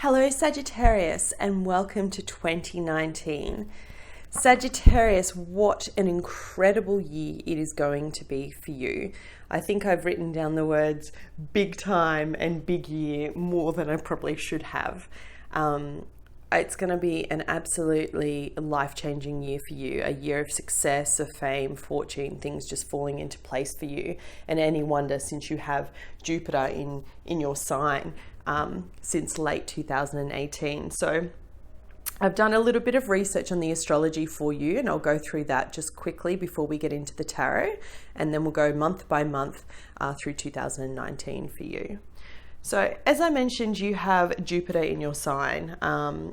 Hello Sagittarius and welcome to 2019. Sagittarius, what an incredible year it is going to be for you. I think I've written down the words big time and big year more than I probably should have. It's going to be an absolutely life-changing year for you, a year of success, of fame, fortune, things just falling into place for you. And any wonder since you have Jupiter in your sign since late 2018. So I've done a little bit of research on the astrology for you, and I'll go through that just quickly before we get into the tarot, and then we'll go month by month through 2019 for you. So as I mentioned, you have Jupiter in your sign.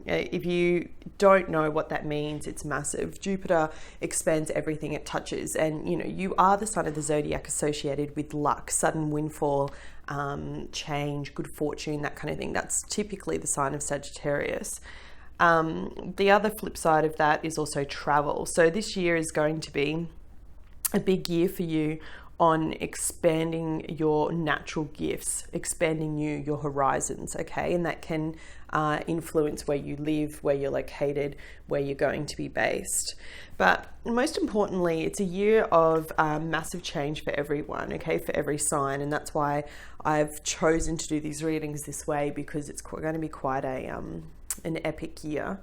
If you don't know what that means, it's massive. Jupiter expands everything it touches, and you are the sign of the zodiac associated with luck, sudden windfall, change, good fortune, that kind of thing. That's typically the sign of Sagittarius. The other flip side of that is also travel. So this year is going to be a big year for you on expanding your natural gifts, expanding your horizons, okay? And that can influence where you live, where you're located, where you're going to be based. But most importantly, it's a year of massive change for everyone, okay? For every sign. And that's why I've chosen to do these readings this way, because it's going to be quite an epic year.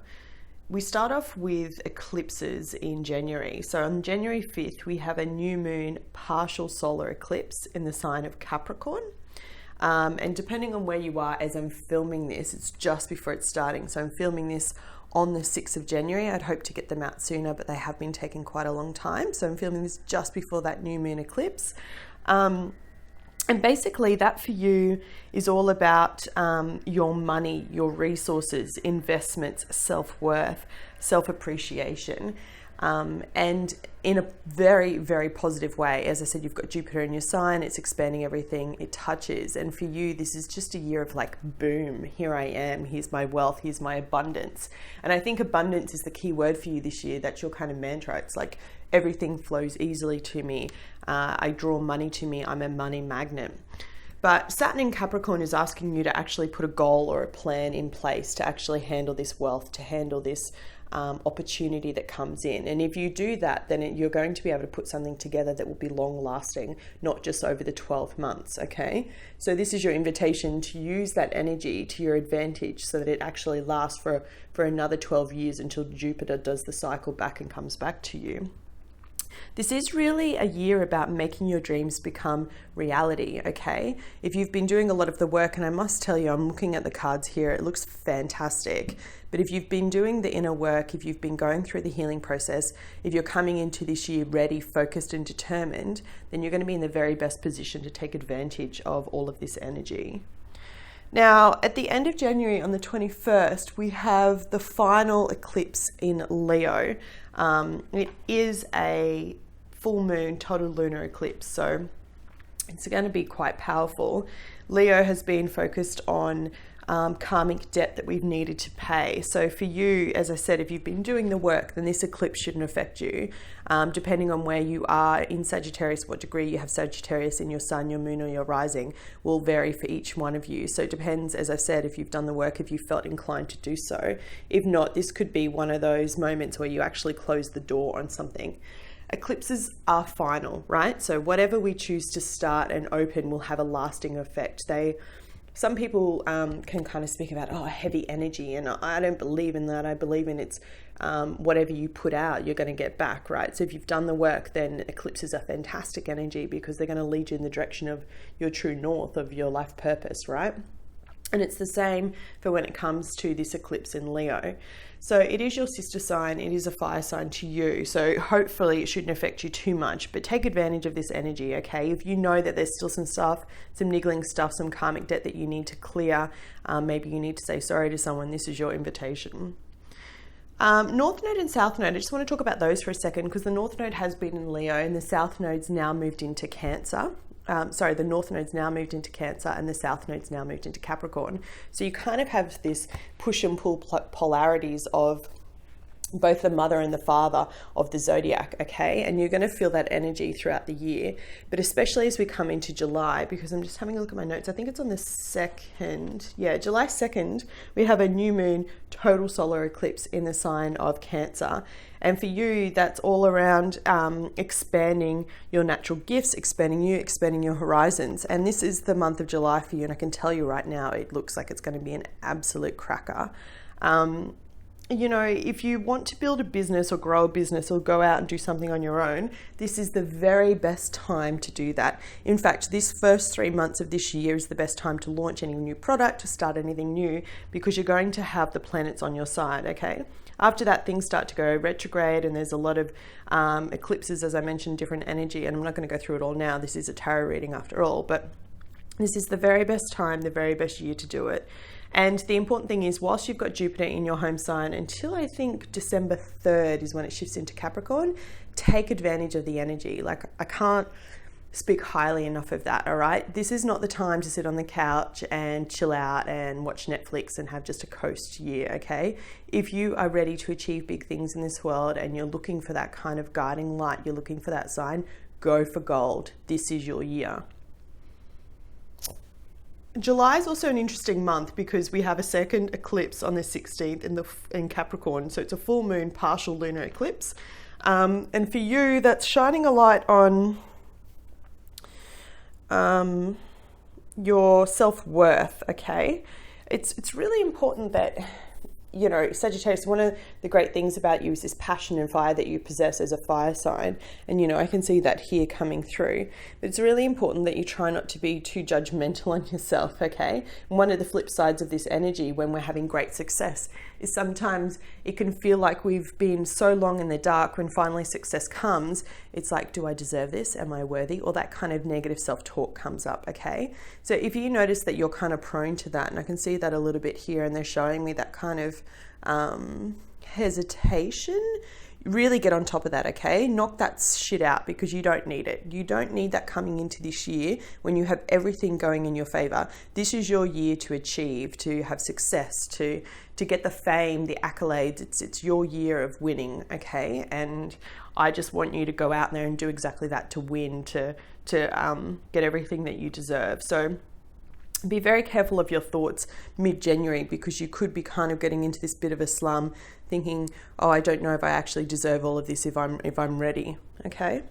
We start off with eclipses in January. So on January 5th, we have a new moon partial solar eclipse in the sign of Capricorn. And depending on where you are as I'm filming this, it's just before it's starting. So I'm filming this on the 6th of January. I'd hope to get them out sooner, but they have been taking quite a long time. So I'm filming this just before that new moon eclipse. And basically that for you is all about your money, your resources, investments, self-worth, self-appreciation, and in a very, very positive way. As I said, you've got Jupiter in your sign, it's expanding everything it touches. And for you, this is just a year of like, boom, here I am, here's my wealth, here's my abundance. And I think abundance is the key word for you this year. That's your kind of mantra. It's like everything flows easily to me. I draw money to me. I'm a money magnet. But Saturn in Capricorn is asking you to actually put a goal or a plan in place to actually handle this wealth, to handle this opportunity that comes in. And if you do that, then you're going to be able to put something together that will be long lasting, not just over the 12 months, okay? So this is your invitation to use that energy to your advantage so that it actually lasts for another 12 years until Jupiter does the cycle back and comes back to you. This is really a year about making your dreams become reality, okay? If you've been doing a lot of the work, and I must tell you, I'm looking at the cards here, it looks fantastic. But if you've been doing the inner work, if you've been going through the healing process, if you're coming into this year ready, focused, and determined, then you're going to be in the very best position to take advantage of all of this energy. Now, at the end of January, on the 21st, we have the final eclipse in Leo. It is a full moon total lunar eclipse, so it's going to be quite powerful. Leo has been focused on karmic debt that we've needed to pay. So for you, as I said, if you've been doing the work, then this eclipse shouldn't affect you. Depending on where you are in Sagittarius, what degree you have Sagittarius in your sun, your moon, or your rising will vary for each one of you. So it depends, as I said, if you've done the work, if you felt inclined to do so. If not, this could be one of those moments where you actually close the door on something. Eclipses are final, right? So whatever we choose to start and open will have a lasting effect. Some people can kind of speak about, heavy energy, and I don't believe in that. I believe in it's whatever you put out, you're going to get back, right? So if you've done the work, then eclipses are fantastic energy because they're going to lead you in the direction of your true north, of your life purpose, right? And it's the same for when it comes to this eclipse in Leo. So it is your sister sign, it is a fire sign to you. So hopefully it shouldn't affect you too much, but take advantage of this energy, okay? If you know that there's still some stuff, some niggling stuff, some karmic debt that you need to clear, maybe you need to say sorry to someone, this is your invitation. North Node and South Node, I just want to talk about those for a second because the North Node has been in Leo and the South Node's now moved into Cancer. The North Node's now moved into Cancer and the South Node's now moved into Capricorn. So you kind of have this push and pull polarities of both the mother and the father of the zodiac, okay? And you're going to feel that energy throughout the year, but especially as we come into July, because I'm just having a look at my notes. I think it's on the 2nd. Yeah, July 2nd, we have a new moon total solar eclipse in the sign of Cancer. And for you, that's all around expanding your natural gifts, expanding your horizons. And this is the month of July for you. And I can tell you right now, it looks like it's going to be an absolute cracker. You know, if you want to build a business or grow a business or go out and do something on your own, this is the very best time to do that. In fact, this first 3 months of this year is the best time to launch any new product, to start anything new, because you're going to have the planets on your side, okay? After that, things start to go retrograde, and there's a lot of eclipses, as I mentioned, different energy, and I'm not going to go through it all now. This is a tarot reading after all, but this is the very best time, the very best year to do it. And the important thing is, whilst you've got Jupiter in your home sign until I think December 3rd is when it shifts into Capricorn, take advantage of the energy. Like, I can't speak highly enough of that, all right? This is not the time to sit on the couch and chill out and watch Netflix and have just a coast year, okay? If you are ready to achieve big things in this world and you're looking for that kind of guiding light, you're looking for that sign, go for gold. This is your year. July is also an interesting month because we have a second eclipse on the 16th in Capricorn. So it's a full moon, partial lunar eclipse. And for you, that's shining a light on your self-worth, okay? It's really important that, you know, Sagittarius, one of the great things about you is this passion and fire that you possess as a fire sign. And, you know, I can see that here coming through. But it's really important that you try not to be too judgmental on yourself, okay? And one of the flip sides of this energy when we're having great success is sometimes it can feel like we've been so long in the dark. When finally success comes, it's like, do I deserve this? Am I worthy? Or that kind of negative self-talk comes up, okay? So if you notice that you're kind of prone to that, and I can see that a little bit here, and they're showing me that kind of hesitation, really get on top of that, okay? Knock that shit out, because you don't need it. You don't need that coming into this year when you have everything going in your favor. This is your year to achieve, to have success, to get the fame, the accolades. It's your year of winning, okay? And I just want you to go out there and do exactly that, to win, to get everything that you deserve. So be very careful of your thoughts mid-January, because you could be kind of getting into this bit of a slum, thinking, oh, I don't know if I actually deserve all of this if I'm ready, okay?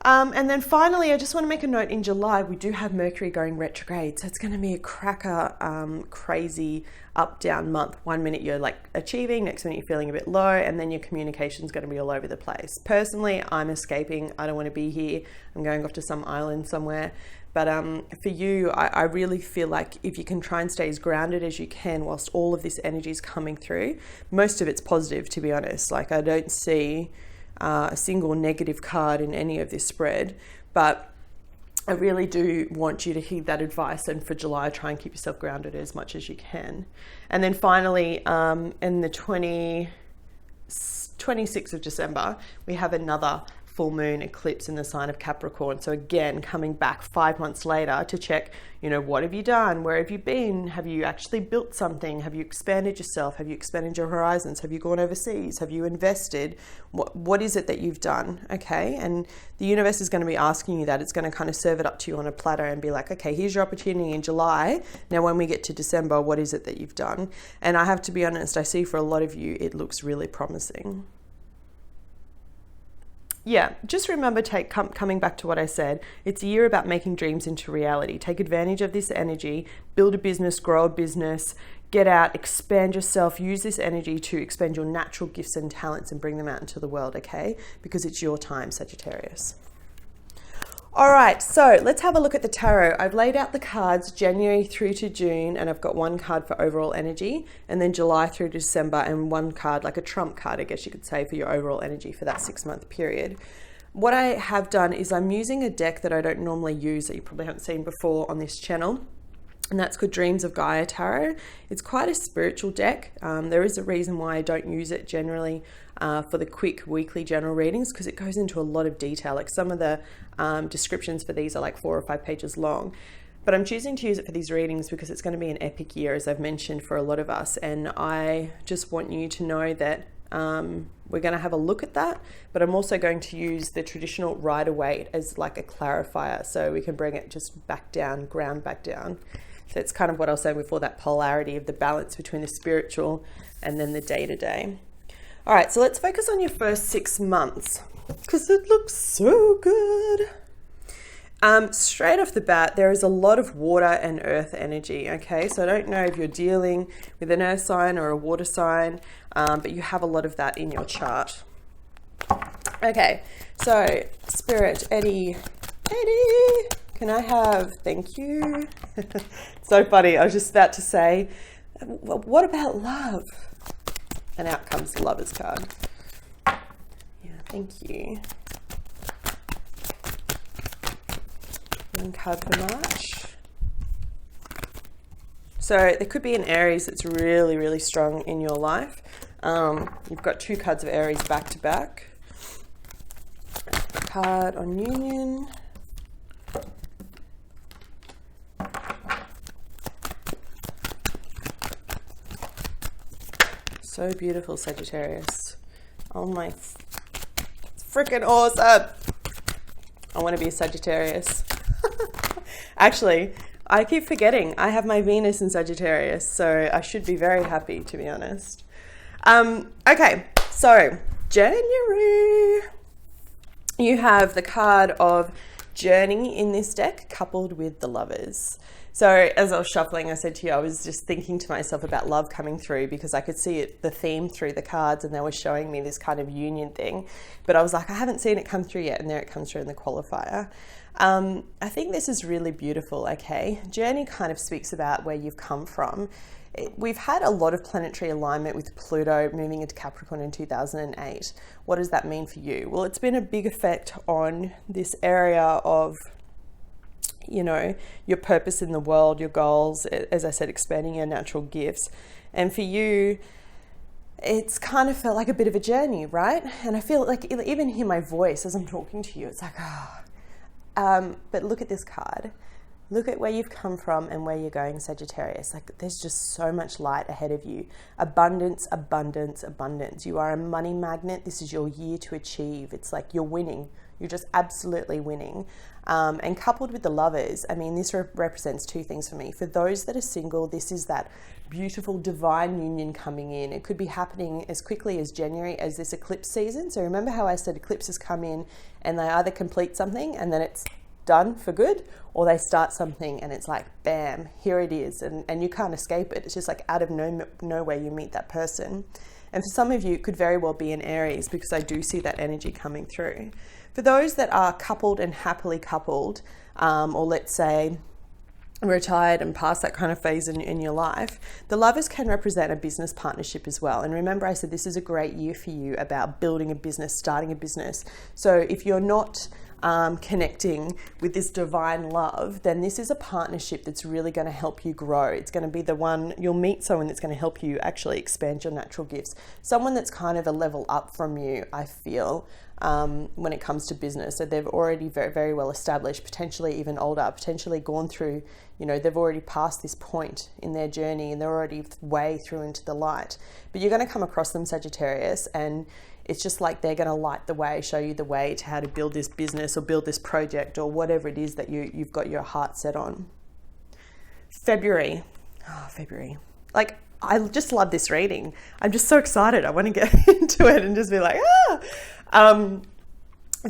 And then finally, I just want to make a note, in July, we do have Mercury going retrograde. So it's going to be a cracker, crazy up-down month. 1 minute you're like achieving, next minute you're feeling a bit low, and then your communication's going to be all over the place. Personally, I'm escaping. I don't want to be here. I'm going off to some island somewhere. But for you, I really feel like if you can try and stay as grounded as you can whilst all of this energy is coming through, most of it's positive, to be honest. Like, I don't see a single negative card in any of this spread, but I really do want you to heed that advice, and for July, try and keep yourself grounded as much as you can. And then finally, in the 26th of December, we have another full moon eclipse in the sign of Capricorn. So again, coming back 5 months later to check, you know, what have you done? Where have you been? Have you actually built something? Have you expanded yourself? Have you expanded your horizons? Have you gone overseas? Have you invested? What is it that you've done? Okay. And the universe is going to be asking you that. It's going to kind of serve it up to you on a platter and be like, okay, here's your opportunity in July. Now, when we get to December, what is it that you've done? And I have to be honest, I see for a lot of you, it looks really promising. Yeah, just remember, coming back to what I said, it's a year about making dreams into reality. Take advantage of this energy, build a business, grow a business, get out, expand yourself, use this energy to expand your natural gifts and talents and bring them out into the world, okay? Because it's your time, Sagittarius. All right, so let's have a look at the tarot. I've laid out the cards January through to June, and I've got one card for overall energy, and then July through to December, and one card, like a trump card, I guess you could say, for your overall energy for that 6-month period. What I have done is I'm using a deck that I don't normally use, that you probably haven't seen before on this channel, and that's called Dreams of Gaia Tarot. It's quite a spiritual deck. There is a reason why I don't use it generally for the quick weekly general readings, because it goes into a lot of detail. Like, some of the descriptions for these are like 4 or 5 pages long. But I'm choosing to use it for these readings because it's going to be an epic year, as I've mentioned, for a lot of us. And I just want you to know that We're going to have a look at that, but I'm also going to use the traditional Rider-Waite as like a clarifier, so we can bring it just back down, ground back down. So it's kind of what I was saying before, that polarity of the balance between the spiritual and then the day-to-day. All right, so let's focus on your first 6 months because it looks so good. Straight off the bat, there is a lot of water and earth energy, okay? So I don't know if you're dealing with an earth sign or a water sign, but you have a lot of that in your chart. Okay, so Spirit, Eddie, can I have, thank you. So funny, I was just about to say, what about love? And out comes the Lover's card. Yeah, thank you. One card for March. So there could be an Aries that's really, really strong in your life. You've got 2 cards of Aries back to back. Card on Union. So beautiful, Sagittarius. Oh my, it's freaking awesome. I want to be a Sagittarius. Actually, I keep forgetting I have my Venus in Sagittarius, so I should be very happy, to be honest. Okay, so January. You have the card of Journey in this deck coupled with the Lovers. So as I was shuffling, I said to you, I was just thinking to myself about love coming through because I could see it, the theme through the cards, and they were showing me this kind of union thing. But I was like, I haven't seen it come through yet, and there it comes through in the qualifier. I think this is really beautiful, okay? Journey kind of speaks about where you've come from. We've had a lot of planetary alignment with Pluto moving into Capricorn in 2008. What does that mean for you? Well, it's been a big effect on this area of, you know, your purpose in the world, your goals, as I said, expanding your natural gifts. And for you, it's kind of felt like a bit of a journey, right? And I feel like even hear my voice as I'm talking to you, it's like, but look at this card. Look at where you've come from and where you're going, Sagittarius. Like, there's just so much light ahead of you. Abundance, abundance, abundance. You are a money magnet. This is your year to achieve. It's like you're winning. You're just absolutely winning. And coupled with the Lovers, I mean, this represents 2 things for me. For those that are single, this is that beautiful divine union coming in. It could be happening as quickly as January as this eclipse season. So remember how I said eclipses come in and they either complete something and then it's done for good, or they start something and it's like, bam, here it is. And you can't escape it. It's just like out of nowhere you meet that person. And for some of you, it could very well be an Aries because I do see that energy coming through. For those that are coupled and happily coupled, or let's say retired and past that kind of phase in your life, the Lovers can represent a business partnership as well. And remember, I said this is a great year for you about building a business, starting a business. So if you're not connecting with this divine love, then this is a partnership that's really going to help you grow. It's going to be the one, you'll meet someone that's going to help you actually expand your natural gifts. Someone that's kind of a level up from you, I feel, when it comes to business. So they've already very, very well established, potentially even older, potentially gone through, you know, they've already passed this point in their journey and they're already way through into the light. But you're going to come across them, Sagittarius, and it's just like they're going to light the way, show you the way to how to build this business or build this project or whatever it is that you've got your heart set on. February. Like, I just love this reading. I'm just so excited. I want to get into it and just be like,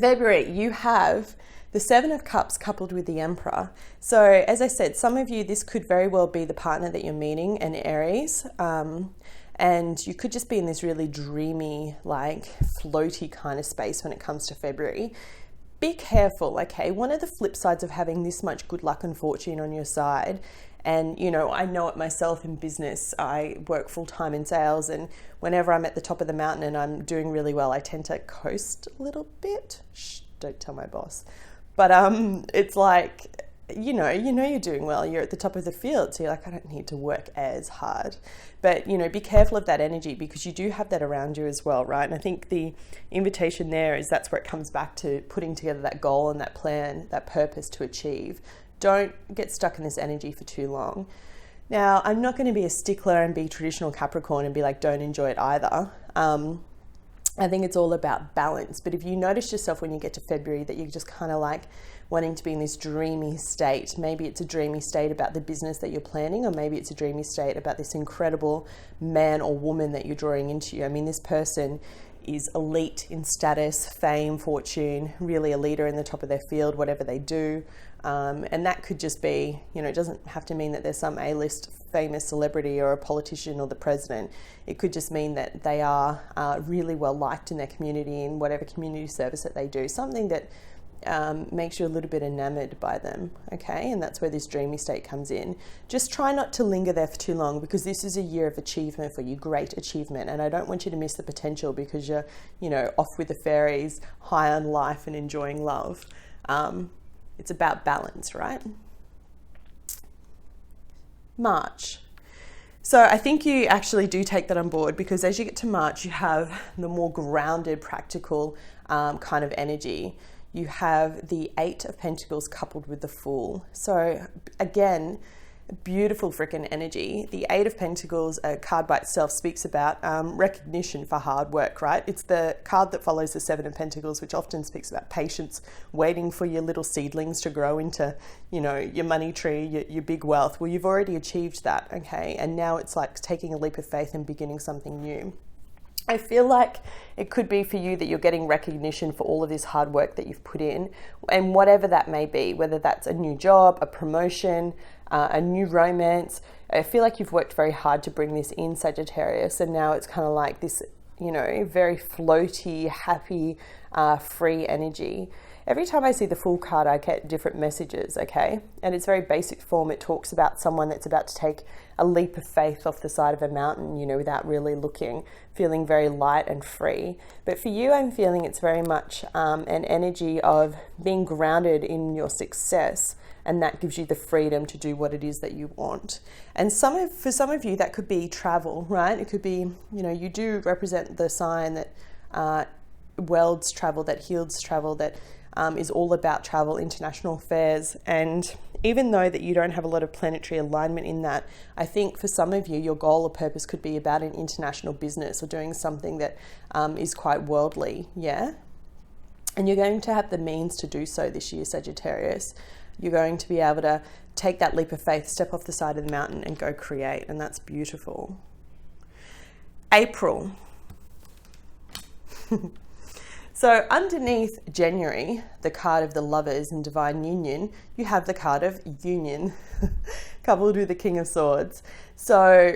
February, you have the 7 of Cups coupled with the Emperor. So as I said, some of you, this could very well be the partner that you're meeting, an Aries. And you could just be in this really dreamy, like floaty kind of space when it comes to February. Be careful, okay? One of the flip sides of having this much good luck and fortune on your side, and you know, I know it myself in business, I work full-time in sales, and whenever I'm at the top of the mountain and I'm doing really well, I tend to coast a little bit. Shh, don't tell my boss. But it's like, you know you're doing well, you're at the top of the field, so you're like, I don't need to work as hard. But you know, be careful of that energy because you do have that around you as well, right? And I think the invitation there is that's where it comes back to putting together that goal and that plan, that purpose to achieve. Don't get stuck in this energy for too long. Now, I'm not going to be a stickler and be traditional Capricorn and be like, don't enjoy it either. I think it's all about balance. But if you notice yourself when you get to February that you're just kind of like wanting to be in this dreamy state, maybe it's a dreamy state about the business that you're planning, or maybe it's a dreamy state about this incredible man or woman that you're drawing into you. I mean, this person is elite in status, fame, fortune, really a leader in the top of their field, whatever they do. And that could just be, you know, it doesn't have to mean that there's some A-list famous celebrity or a politician or the president. It could just mean that they are really well liked in their community, in whatever community service that they do, something that makes you a little bit enamored by them, okay? And that's where this dreamy state comes in. Just try not to linger there for too long, because this is a year of achievement for you, great achievement. And I don't want you to miss the potential because you're, you know, off with the fairies, high on life and enjoying love. It's about balance, right? March. So I think you actually do take that on board, because as you get to March, you have the more grounded, practical kind of energy. You have the Eight of Pentacles coupled with the Fool. So again, beautiful freaking energy. The Eight of Pentacles, a card by itself, speaks about recognition for hard work, right? It's the card that follows the Seven of Pentacles, which often speaks about patience, waiting for your little seedlings to grow into, you know, your money tree, your big wealth. Well, you've already achieved that, okay? And now it's like taking a leap of faith and beginning something new. I feel like it could be for you that you're getting recognition for all of this hard work that you've put in, and whatever that may be, whether that's a new job, a promotion, a new romance. I feel like you've worked very hard to bring this in, Sagittarius, and now it's kind of like this, you know, very floaty, happy, free energy. Every time I see the Fool card, I get different messages, okay? And it's very basic form. It talks about someone that's about to take a leap of faith off the side of a mountain, you know, without really looking, feeling very light and free. But for you, I'm feeling it's very much an energy of being grounded in your success, and that gives you the freedom to do what it is that you want. And for some of you, that could be travel, right? It could be, you know, you do represent the sign that welds travel, that heals travel, that is all about travel, international affairs. And even though that you don't have a lot of planetary alignment in that, I think for some of you, your goal or purpose could be about an international business or doing something that is quite worldly, yeah? And you're going to have the means to do so this year, Sagittarius. You're going to be able to take that leap of faith, step off the side of the mountain and go create, and that's beautiful. April. So underneath January, the card of the Lovers in Divine Union, you have the card of Union, coupled with the King of Swords. So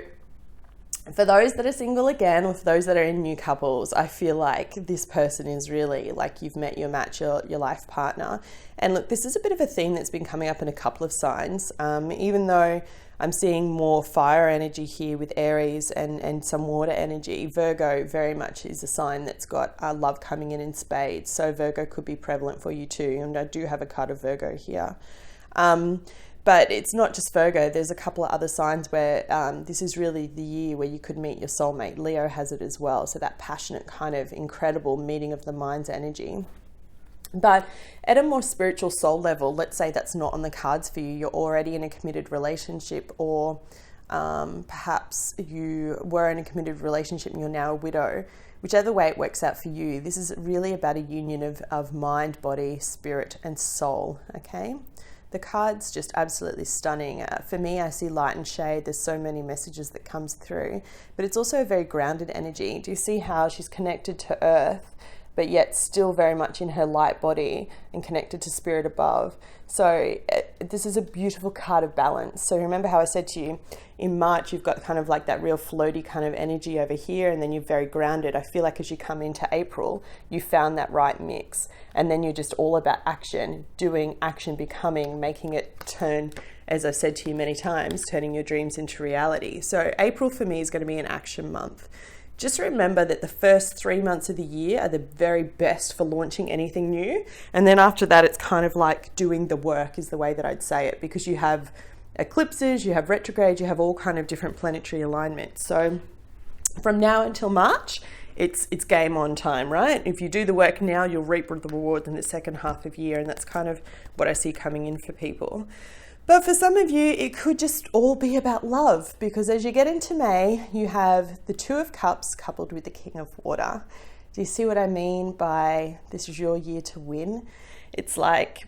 for those that are single again, or for those that are in new couples, I feel like this person is really like you've met your match, your life partner. And look, this is a bit of a theme that's been coming up in a couple of signs, even though I'm seeing more fire energy here with Aries and some water energy. Virgo very much is a sign that's got love coming in spades. So Virgo could be prevalent for you too. And I do have a card of Virgo here. But it's not just Virgo. There's a couple of other signs where this is really the year where you could meet your soulmate. Leo has it as well. So that passionate kind of incredible meeting of the mind's energy. But at a more spiritual soul level, let's say that's not on the cards for you. You're already in a committed relationship, or perhaps you were in a committed relationship and you're now a widow. Whichever way it works out for you, this is really about a union of mind, body, spirit, and soul, okay? The card's just absolutely stunning. For me, I see light and shade. There's so many messages that comes through, but it's also a very grounded energy. Do you see how she's connected to earth, but yet still very much in her light body and connected to spirit above? So this is a beautiful card of balance. So remember how I said to you, in March, you've got kind of like that real floaty kind of energy over here, and then you're very grounded. I feel like as you come into April, you found that right mix. And then you're just all about action, doing action, becoming, making it turn, as I've said to you many times, turning your dreams into reality. So April for me is going to be an action month. Just remember that the first 3 months of the year are the very best for launching anything new. And then after that, it's kind of like doing the work is the way that I'd say it, because you have eclipses, you have retrograde, you have all kind of different planetary alignments. So from now until March, it's game on time, right? If you do the work now, you'll reap the rewards in the second half of the year. And that's kind of what I see coming in for people. But for some of you, it could just all be about love, because as you get into May, you have the Two of Cups coupled with the King of Water. Do you see what I mean by this is your year to win? It's like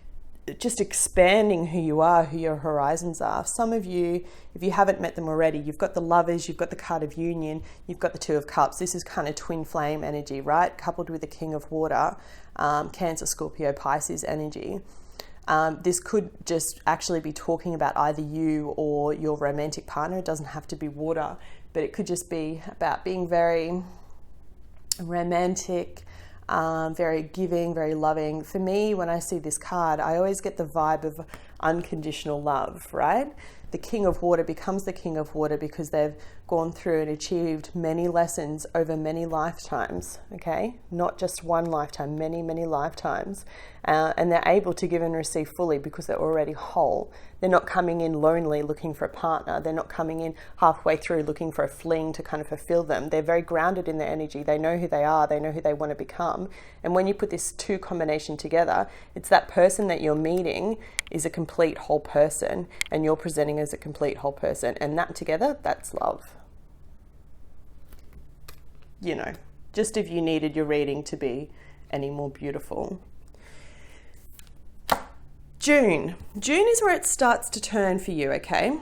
just expanding who you are, who your horizons are. Some of you, if you haven't met them already, you've got the Lovers, you've got the card of Union, you've got the Two of Cups. This is kind of twin flame energy, right? Coupled with the King of Water, Cancer, Scorpio, Pisces energy. This could just actually be talking about either you or your romantic partner. It doesn't have to be water, but it could just be about being very romantic, very giving, very loving. For me, when I see this card, I always get the vibe of unconditional love, right? The King of Water becomes the King of Water because they've gone through and achieved many lessons over many lifetimes, okay? Not just one lifetime, many, many lifetimes. And they're able to give and receive fully because they're already whole. They're not coming in lonely looking for a partner. They're not coming in halfway through looking for a fling to kind of fulfill them. They're very grounded in their energy. They know who they are. They know who they want to become. And when you put this two combination together, it's that person that you're meeting is a complete whole person, and you're presenting as a complete whole person. And that together, that's love. You know, just if you needed your reading to be any more beautiful. June is where it starts to turn for you, okay?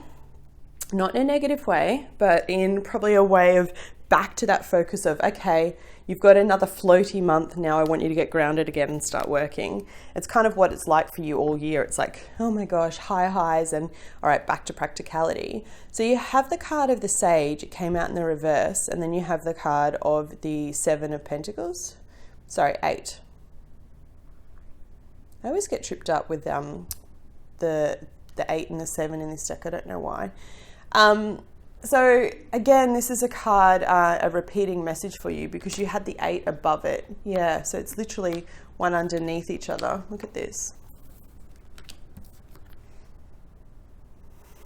Not in a negative way, but in probably a way of back to that focus of, okay, you've got another floaty month now. I want you to get grounded again and start working. It's kind of what it's like for you all year. It's like, oh my gosh, high highs and all right, back to practicality. So you have the card of the Sage. It came out in the reverse. And then you have the card of the Seven of Pentacles. Sorry, 8. I always get tripped up with the 8 and the 7 in this deck. I don't know why. So again, this is a card, a repeating message for you because you had the 8 above it. Yeah, so it's literally one underneath each other. Look at this.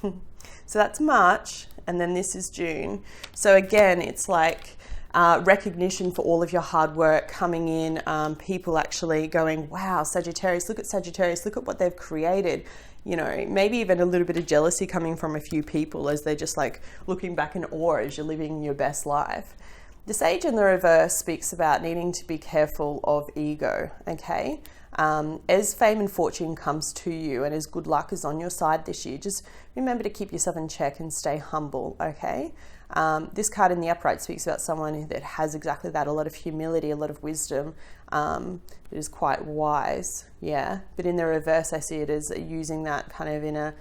So that's March, and then this is June. So again, it's like recognition for all of your hard work coming in, people actually going, wow, Sagittarius, look at what they've created. You know, maybe even a little bit of jealousy coming from a few people as they're just like looking back in awe as you're living your best life. The Sage in the reverse speaks about needing to be careful of ego, okay? As fame and fortune comes to you and as good luck is on your side this year, just remember to keep yourself in check and stay humble, okay? This card in the upright speaks about someone that has exactly that, a lot of humility, a lot of wisdom, that is quite wise, yeah. But in the reverse, I see it as using that kind of in a,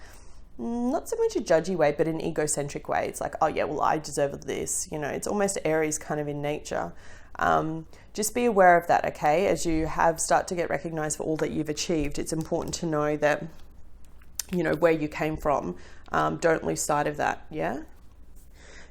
not so much a judgy way, but an egocentric way. It's like, oh yeah, well, I deserve this, you know, it's almost Aries kind of in nature. Just be aware of that, okay? As you start to get recognized for all that you've achieved, it's important to know that, you know, where you came from. Don't lose sight of that, yeah?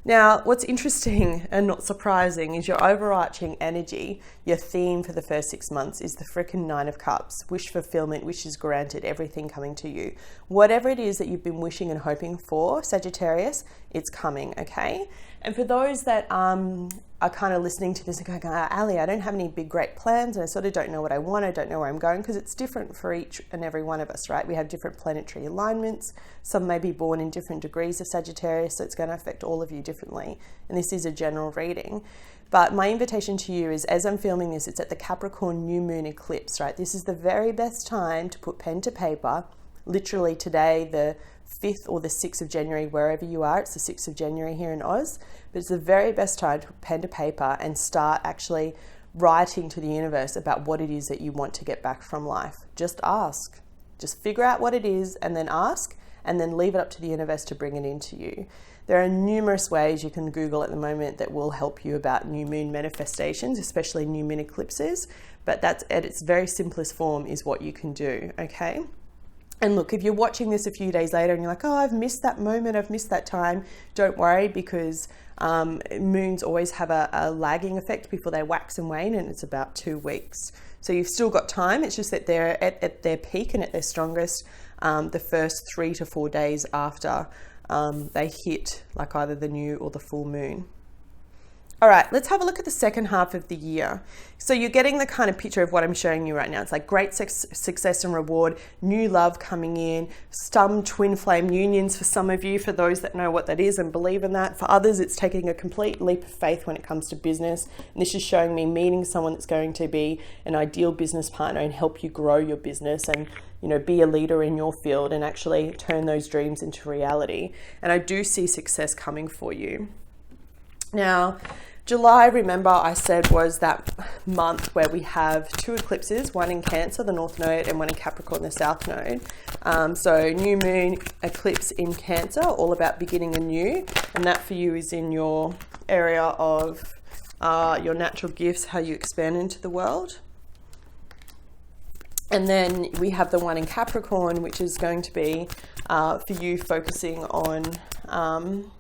Now, what's interesting and not surprising is your overarching energy, your theme for the first 6 months is the frickin' 9 of Cups. Wish fulfillment, wishes granted, everything coming to you. Whatever it is that you've been wishing and hoping for, Sagittarius, it's coming, okay? And for those that are kind of listening to this and going, Ali, I don't have any big, great plans and I sort of don't know what I want, I don't know where I'm going, because it's different for each and every one of us, right? We have different planetary alignments. Some may be born in different degrees of Sagittarius, so it's going to affect all of you differently. And this is a general reading. But my invitation to you is, as I'm filming this, it's at the Capricorn new moon eclipse, right? This is the very best time to put pen to paper. Literally today, the 5th or the 6th of January, wherever you are, it's the 6th of January here in Oz, but it's the very best time to put pen to paper and start actually writing to the universe about what it is that you want to get back from life. Just ask. Just figure out what it is and then ask, and then leave it up to the universe to bring it into you. There are numerous ways you can Google at the moment that will help you about new moon manifestations, especially new moon eclipses, but that's at its very simplest form is what you can do, okay? And look, if you're watching this a few days later and you're like, oh, I've missed that moment, I've missed that time, don't worry, because moons always have a lagging effect before they wax and wane, and it's about 2 weeks. So you've still got time. It's just that they're at their peak and at their strongest the first 3 to 4 days after they hit like either the new or the full moon. All right, let's have a look at the second half of the year. So you're getting the kind of picture of what I'm showing you right now. It's like great success and reward, new love coming in, some twin flame unions for some of you, for those that know what that is and believe in that. For others, it's taking a complete leap of faith when it comes to business. And this is showing me meeting someone that's going to be an ideal business partner and help you grow your business and, you know, be a leader in your field and actually turn those dreams into reality. And I do see success coming for you. Now, July, remember I said, was that month where we have 2 eclipses, one in Cancer, the North Node, and one in Capricorn, the South Node. So new moon eclipse in Cancer, all about beginning anew. And that for you is in your area of your natural gifts, how you expand into the world. And then we have the one in Capricorn, which is going to be for you focusing on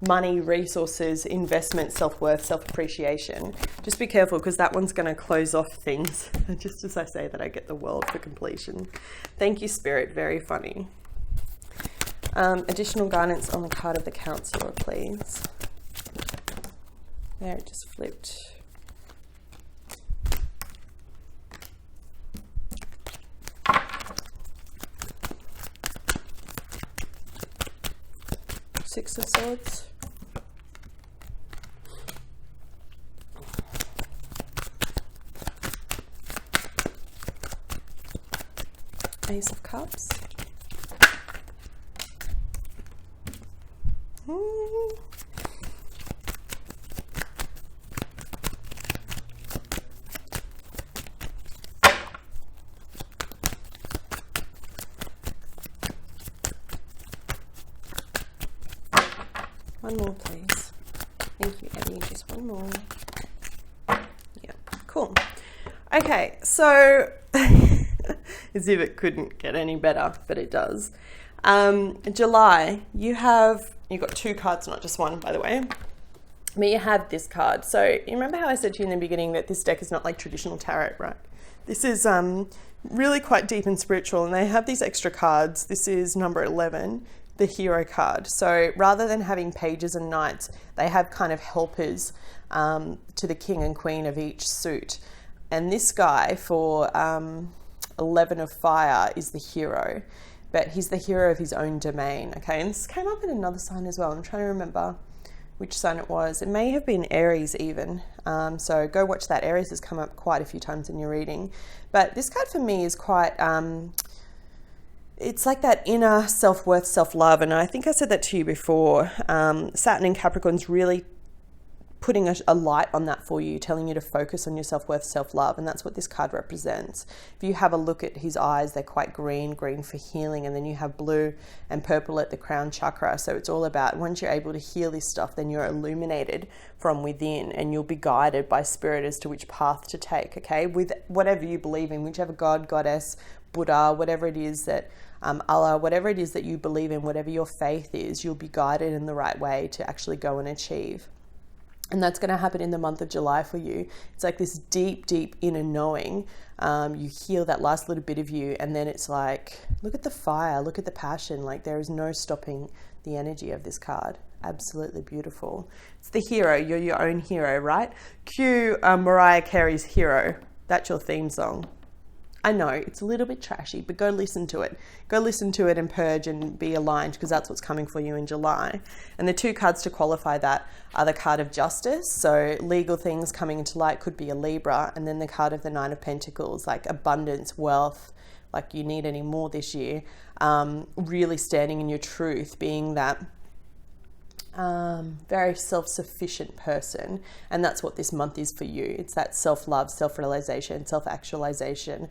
money, resources, investment, self-worth, self-appreciation. Just be careful because that one's going to close off things. Just as I say that, I get the world for completion. Thank you, Spirit. Very funny. Additional guidance on the card of the Counselor, please. There, it just flipped. Six of Swords. Ace of Cups. One more, please. Thank you, Abby. Just one more. Yeah, cool. Okay, so as if it couldn't get any better, but it does. July, you've got 2 cards, not just one, by the way. But you have this card. So you remember how I said to you in the beginning that this deck is not like traditional tarot, right? This is really quite deep and spiritual, and they have these extra cards. This is number 11, the Hero card. So rather than having pages and knights, they have kind of helpers to the king and queen of each suit. And this guy for 11 of Fire is the hero, but he's the hero of his own domain. Okay, and this came up in another sign as well. I'm trying to remember which sign it was. It may have been Aries even. So go watch that. Aries has come up quite a few times in your reading. But this card for me is quite, it's like that inner self-worth, self-love. And I think I said that to you before. Saturn in Capricorn's really putting a light on that for you, telling you to focus on your self-worth, self-love, and that's what this card represents. If you have a look at his eyes, they're quite green for healing, and then you have blue and purple at the crown chakra. So it's all about, once you're able to heal this stuff, then you're illuminated from within, and you'll be guided by spirit as to which path to take, okay? With whatever you believe in, whichever God, goddess, Buddha, whatever it is that, Allah, whatever it is that you believe in, whatever your faith is, you'll be guided in the right way to actually go and achieve. And that's going to happen in the month of July for you. It's like this deep, deep inner knowing. You heal that last little bit of you, and then it's like, look at the fire, look at the passion. Like, there is no stopping the energy of this card. Absolutely beautiful. It's the hero. You're your own hero, right? Cue Mariah Carey's Hero. That's your theme song. I know it's a little bit trashy, but go listen to it. Go listen to it and purge and be aligned, because that's what's coming for you in July. And the 2 cards to qualify that are the card of Justice. So legal things coming into light, could be a Libra. And then the card of the 9 of Pentacles, like abundance, wealth, like you need any more this year. Really standing in your truth, being that very self-sufficient person. And that's what this month is for you. It's that self-love, self-realization, self-actualization,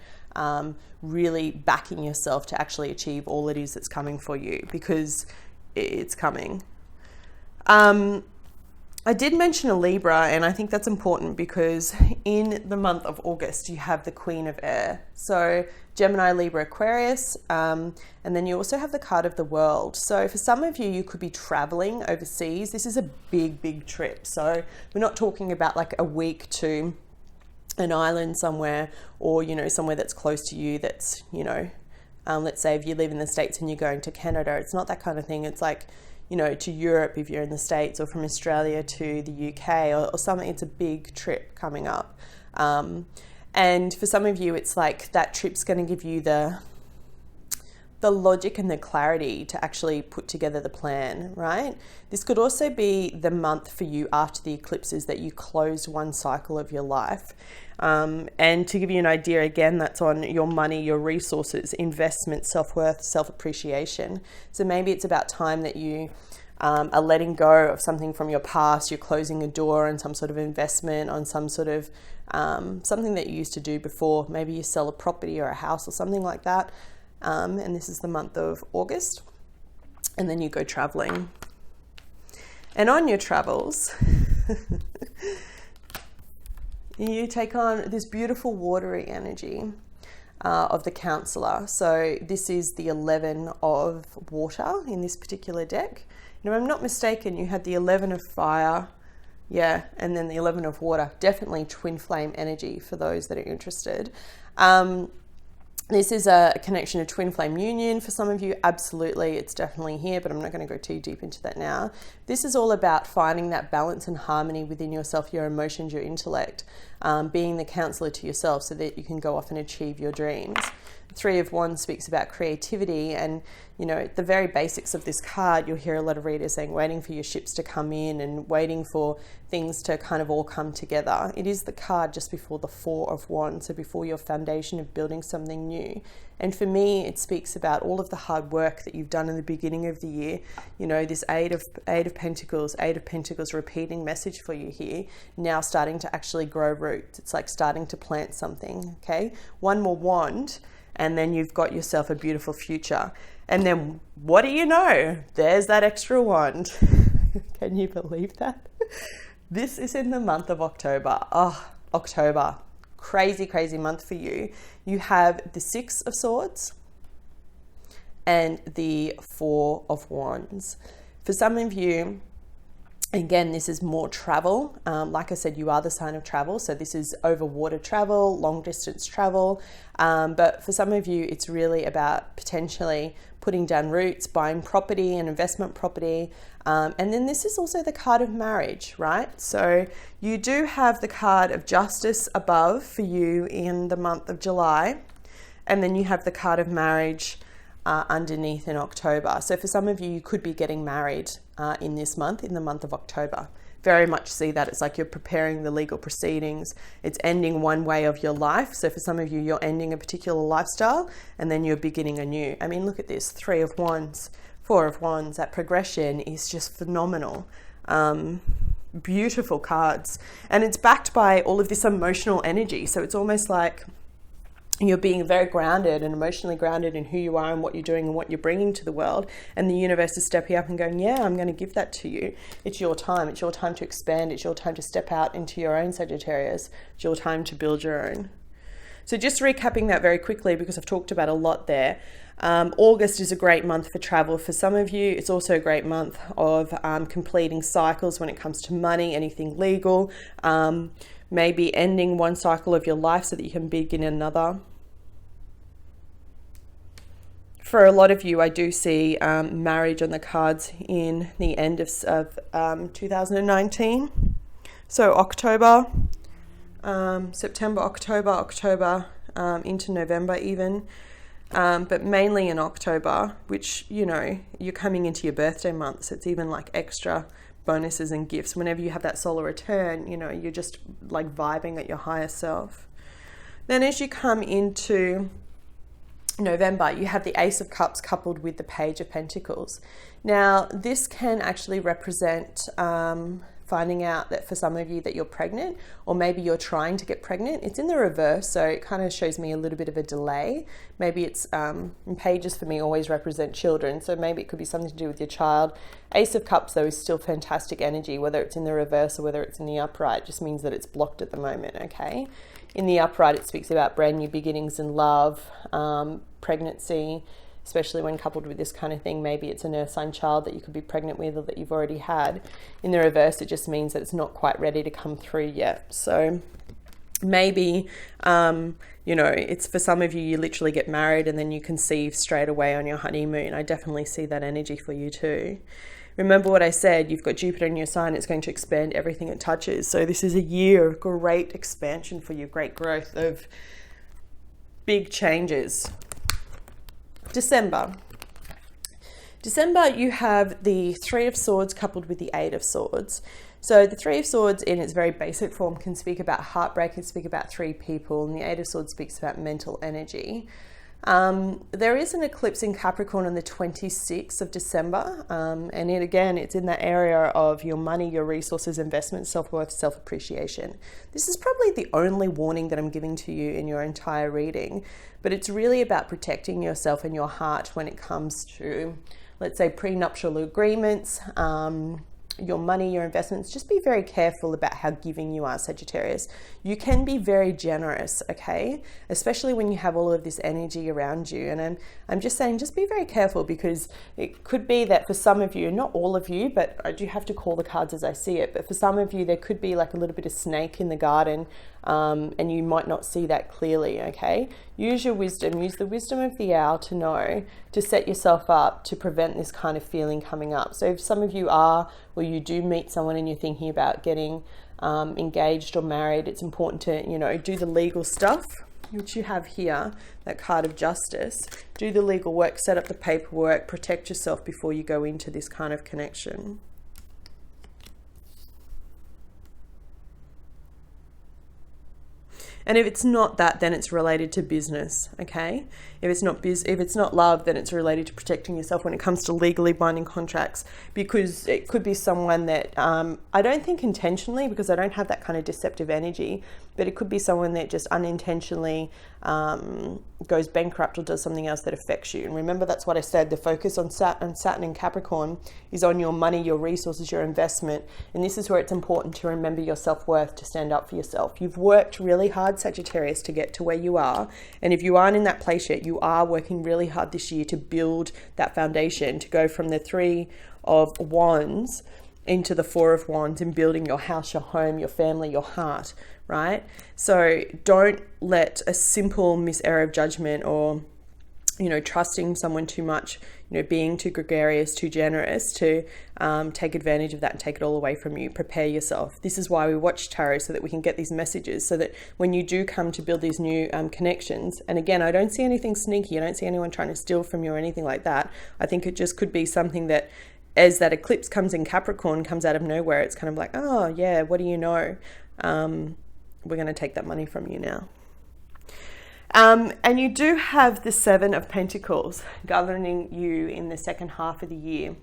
really backing yourself to actually achieve all it is that's coming for you, because it's coming. I did mention a Libra, and I think that's important because in the month of August, you have the Queen of Air. So Gemini, Libra, Aquarius, and then you also have the card of the World. So for some of you, you could be traveling overseas. This is a big, big trip. So we're not talking about like a week to an island somewhere, or, you know, somewhere that's close to you that's, you know, let's say if you live in the States and you're going to Canada, it's not that kind of thing. It's like you know, to Europe if you're in the States, or from Australia to the UK, or something. It's a big trip coming up. And for some of you, it's like that trip's going to give you the logic and the clarity to actually put together the plan, right? This could also be the month for you after the eclipses that you close one cycle of your life. And to give you an idea, again, that's on your money, your resources, investment, self-worth, self-appreciation. So maybe it's about time that you are letting go of something from your past. You're closing a door on some sort of investment, on some sort of something that you used to do before. Maybe you sell a property or a house or something like that. And this is the month of August. And then you go traveling. And on your travels, you take on this beautiful watery energy of the counselor. So this is the 11 of water in this particular deck. And if I'm not mistaken, you had the 11 of fire, yeah, and then the 11 of water. Definitely twin flame energy for those that are interested. This is a connection of twin flame union for some of you. Absolutely, it's definitely here, but I'm not going to go too deep into that now. This is all about finding that balance and harmony within yourself, your emotions, your intellect, being the counselor to yourself so that you can go off and achieve your dreams. Three of Wands speaks about creativity, and you know, the very basics of this card, you'll hear a lot of readers saying waiting for your ships to come in and waiting for things to kind of all come together. It is the card just before the Four of Wands, so before your foundation of building something new. And for me, it speaks about all of the hard work that you've done in the beginning of the year. You know, this Eight of Pentacles repeating message for you here, now starting to actually grow roots. It's like starting to plant something, okay? One more wand, and then you've got yourself a beautiful future. And then what do you know? There's that extra wand. Can you believe that? This is in the month of October. Oh, October. Crazy, crazy month for you. You have the Six of Swords and the Four of Wands. For some of you, again, this is more travel. Like I said, you are the sign of travel. So this is over water travel, long distance travel. But for some of you, it's really about potentially putting down roots, buying property and investment property. And then this is also the card of marriage, right? So you do have the card of justice above for you in the month of July. And then you have the card of marriage underneath in October. So for some of you, you could be getting married in this month, in the month of October. Very much see that it's like you're preparing the legal proceedings. It's ending one way of your life. So for some of you, you're ending a particular lifestyle and then you're beginning anew. I mean, look at this, Three of Wands, Four of Wands. That progression is just phenomenal. Beautiful cards. And it's backed by all of this emotional energy. So it's almost like you're being very grounded and emotionally grounded in who you are and what you're doing and what you're bringing to the world. And the universe is stepping up and going, yeah, I'm going to give that to you. It's your time. It's your time to expand. It's your time to step out into your own Sagittarius. It's your time to build your own. So just recapping that very quickly, because I've talked about a lot there. August is a great month for travel. For some of you, it's also a great month of completing cycles when it comes to money, anything legal, maybe ending one cycle of your life so that you can begin another. For a lot of you, I do see marriage on the cards in the end of 2019. So October, September, October, into November even. But mainly in October, which, you know, you're coming into your birthday month. So it's even like extra bonuses and gifts. Whenever you have that solar return, you know, you're just like vibing at your higher self. Then as you come into November, you have the Ace of Cups coupled with the Page of Pentacles. Now, this can actually represent finding out that for some of you that you're pregnant, or maybe you're trying to get pregnant. It's in the reverse, so it kind of shows me a little bit of a delay. Maybe it's, and pages for me always represent children, so maybe it could be something to do with your child. Ace of Cups, though, is still fantastic energy, whether it's in the reverse or whether it's in the upright. It just means that it's blocked at the moment, okay? In the upright, it speaks about brand new beginnings in love, pregnancy, especially when coupled with this kind of thing. Maybe it's an earth sign child that you could be pregnant with or that you've already had. In the reverse, it just means that it's not quite ready to come through yet. So maybe, you know, it's for some of you, you literally get married and then you conceive straight away on your honeymoon. I definitely see that energy for you too. remember what I said, you've got Jupiter in your sign, it's going to expand everything it touches. So this is a year of great expansion for you, great growth of big changes. December, you have the Three of Swords coupled with the Eight of Swords. So the Three of Swords in its very basic form can speak about heartbreak, can speak about three people, and the Eight of Swords speaks about mental energy. There is an eclipse in Capricorn on the 26th of December, and it's in that area of your money, your resources, investments, self-worth, self-appreciation. This is probably the only warning that I'm giving to you in your entire reading, but it's really about protecting yourself and your heart when it comes to, let's say, prenuptial agreements, your money, your investments. Just be very careful about how giving you are, Sagittarius. You can be very generous, okay? Especially when you have all of this energy around you. And I'm just saying, just be very careful, because it could be that for some of you, not all of you, but I do have to call the cards as I see it, but for some of you, there could be like a little bit of snake in the garden, and you might not see that clearly, okay? Use your wisdom, use the wisdom of the owl to know, to set yourself up to prevent this kind of feeling coming up. So if some of you are, or you do meet someone and you're thinking about getting engaged or married, it's important to, do the legal stuff, which you have here, that card of justice. Do the legal work, set up the paperwork, protect yourself before you go into this kind of connection. And if it's not that, then it's related to business, okay? If it's not love, then it's related to protecting yourself when it comes to legally binding contracts, because it could be someone that, I don't think intentionally, because I don't have that kind of deceptive energy, but it could be someone that just unintentionally goes bankrupt or does something else that affects you. And remember, that's what I said, the focus on Saturn and Capricorn is on your money, your resources, your investment. And this is where it's important to remember your self-worth, to stand up for yourself. You've worked really hard, Sagittarius, to get to where you are. And if you aren't in that place yet, you are working really hard this year to build that foundation, to go from the Three of Wands into the Four of Wands, and building your house, your home, your family, your heart, right? So don't let a simple miserror of judgment, or trusting someone too much, being too gregarious, too generous, to take advantage of that and take it all away from you. Prepare yourself. This is why we watch tarot, so that we can get these messages, so that when you do come to build these new connections, and again, I don't see anything sneaky, I don't see anyone trying to steal from you or anything like that. I think it just could be something that, as that eclipse comes in Capricorn, comes out of nowhere, it's kind of like, oh yeah, what do you know? We're going to take that money from you now. And you do have the Seven of Pentacles governing you in the second half of the year.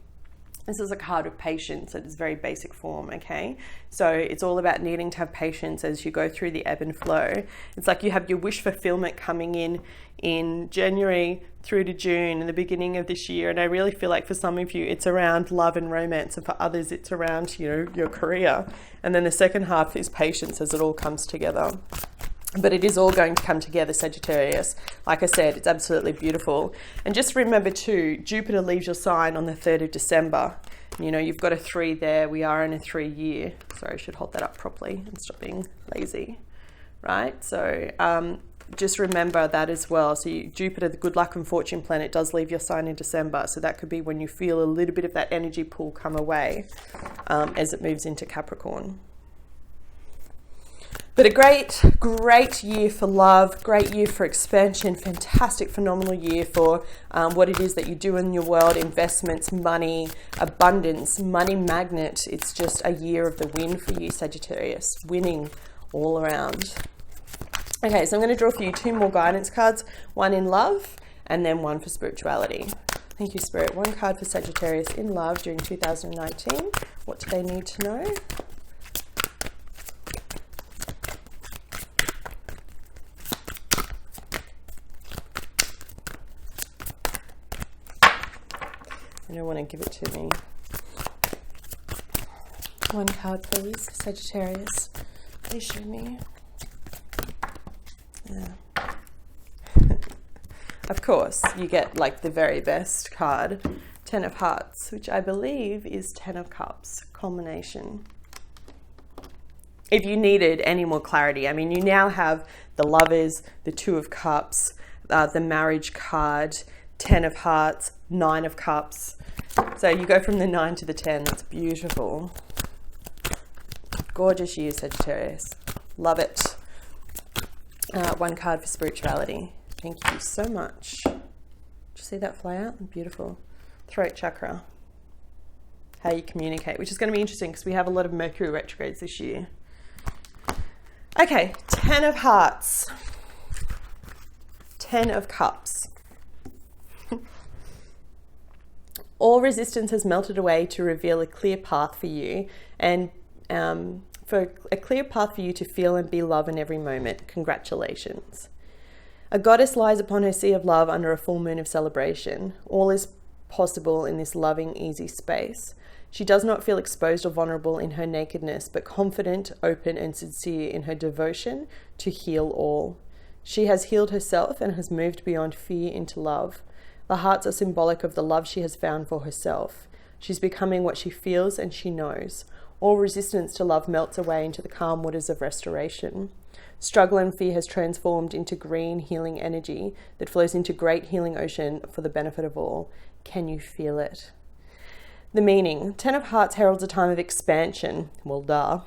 This is a card of patience at its very basic form, okay? So it's all about needing to have patience as you go through the ebb and flow. It's like you have your wish fulfillment coming in January through to June in the beginning of this year. And I really feel like for some of you, it's around love and romance. And for others, it's around, your career. And then the second half is patience as it all comes together. But it is all going to come together, Sagittarius. Like I said, it's absolutely beautiful. And just remember too, Jupiter leaves your sign on the 3rd of December. You've got a 3 there. We are in a 3 year. Sorry, I should hold that up properly and stop being lazy, right? So just remember that as well. So Jupiter, the good luck and fortune planet, does leave your sign in December. So that could be when you feel a little bit of that energy pull come away as it moves into Capricorn. But a great year for love, great year for expansion, fantastic, phenomenal year for what it is that you do in your world, investments, money, abundance, money magnet. It's just a year of the win for you, Sagittarius, winning all around. Okay, so I'm going to draw for you 2 more guidance cards, one in love and then one for spirituality. Thank you, Spirit. One card for Sagittarius in love during 2019. What do they need to know? I don't want to give it to me. One card, please, Sagittarius. Please show me. Yeah. Of course, you get like the very best card, 10 of Hearts, which I believe is 10 of Cups, culmination. If you needed any more clarity, I mean, you now have the Lovers, the 2 of Cups, the marriage card, 10 of Hearts, 9 of Cups. So you go from the 9 to the 10. That's beautiful. Gorgeous year, Sagittarius. Love it. One card for spirituality. Thank you so much. Did you see that fly out? Beautiful. Throat chakra. How you communicate, which is going to be interesting because we have a lot of Mercury retrogrades this year. Okay, 10 of Hearts. 10 of Cups. All resistance has melted away to reveal a clear path for you, and for a clear path for you to feel and be love in every moment. Congratulations. A goddess lies upon her sea of love under a full moon of celebration. All is possible in this loving, easy space. She does not feel exposed or vulnerable in her nakedness, but confident, open, and sincere in her devotion to heal all. She has healed herself and has moved beyond fear into love. The hearts are symbolic of the love she has found for herself. She's becoming what she feels and she knows. All resistance to love melts away into the calm waters of restoration. Struggle and fear has transformed into green healing energy that flows into great healing ocean for the benefit of all. Can you feel it? The meaning. 10 of Hearts heralds a time of expansion, well duh,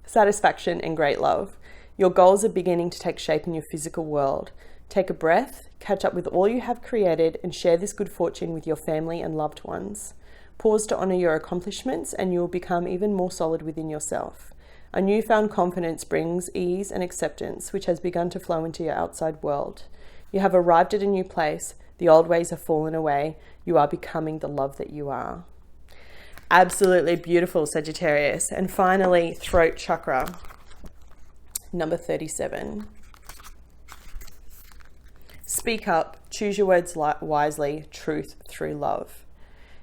satisfaction and great love. Your goals are beginning to take shape in your physical world. Take a breath, catch up with all you have created, and share this good fortune with your family and loved ones. Pause to honor your accomplishments and you will become even more solid within yourself. A newfound confidence brings ease and acceptance, which has begun to flow into your outside world. You have arrived at a new place. The old ways have fallen away. You are becoming the love that you are. Absolutely beautiful, Sagittarius. And finally, throat chakra, number 37. Speak up, choose your words wisely, truth through love.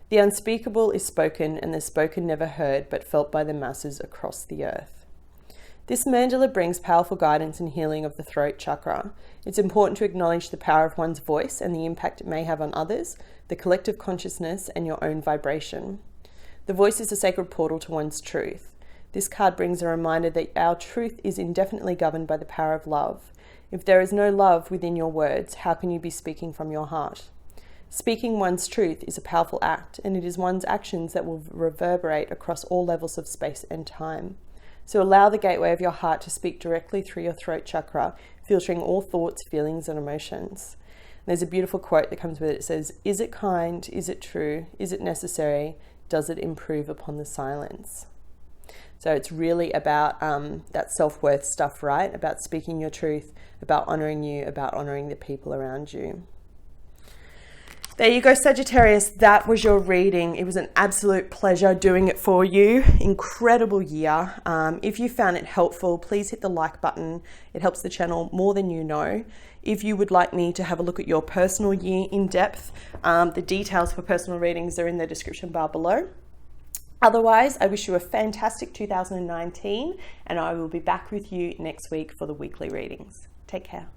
The unspeakable is spoken, and the spoken never heard, but felt by the masses across the earth. This mandala brings powerful guidance and healing of the throat chakra. It's important to acknowledge the power of one's voice and the impact it may have on others, the collective consciousness, and your own vibration. The voice is a sacred portal to one's truth. This card brings a reminder that our truth is indefinitely governed by the power of love. If there is no love within your words, how can you be speaking from your heart? Speaking one's truth is a powerful act, and it is one's actions that will reverberate across all levels of space and time. So allow the gateway of your heart to speak directly through your throat chakra, filtering all thoughts, feelings, and emotions. And there's a beautiful quote that comes with it. It says, "Is it kind? Is it true? Is it necessary? Does it improve upon the silence?" So it's really about that self-worth stuff, right? About speaking your truth, about honoring you, about honoring the people around you. There you go, Sagittarius. That was your reading. It was an absolute pleasure doing it for you. Incredible year. If you found it helpful, please hit the like button. It helps the channel more than you know. If you would like me to have a look at your personal year in depth, the details for personal readings are in the description bar below. Otherwise, I wish you a fantastic 2019, and I will be back with you next week for the weekly readings. Take care.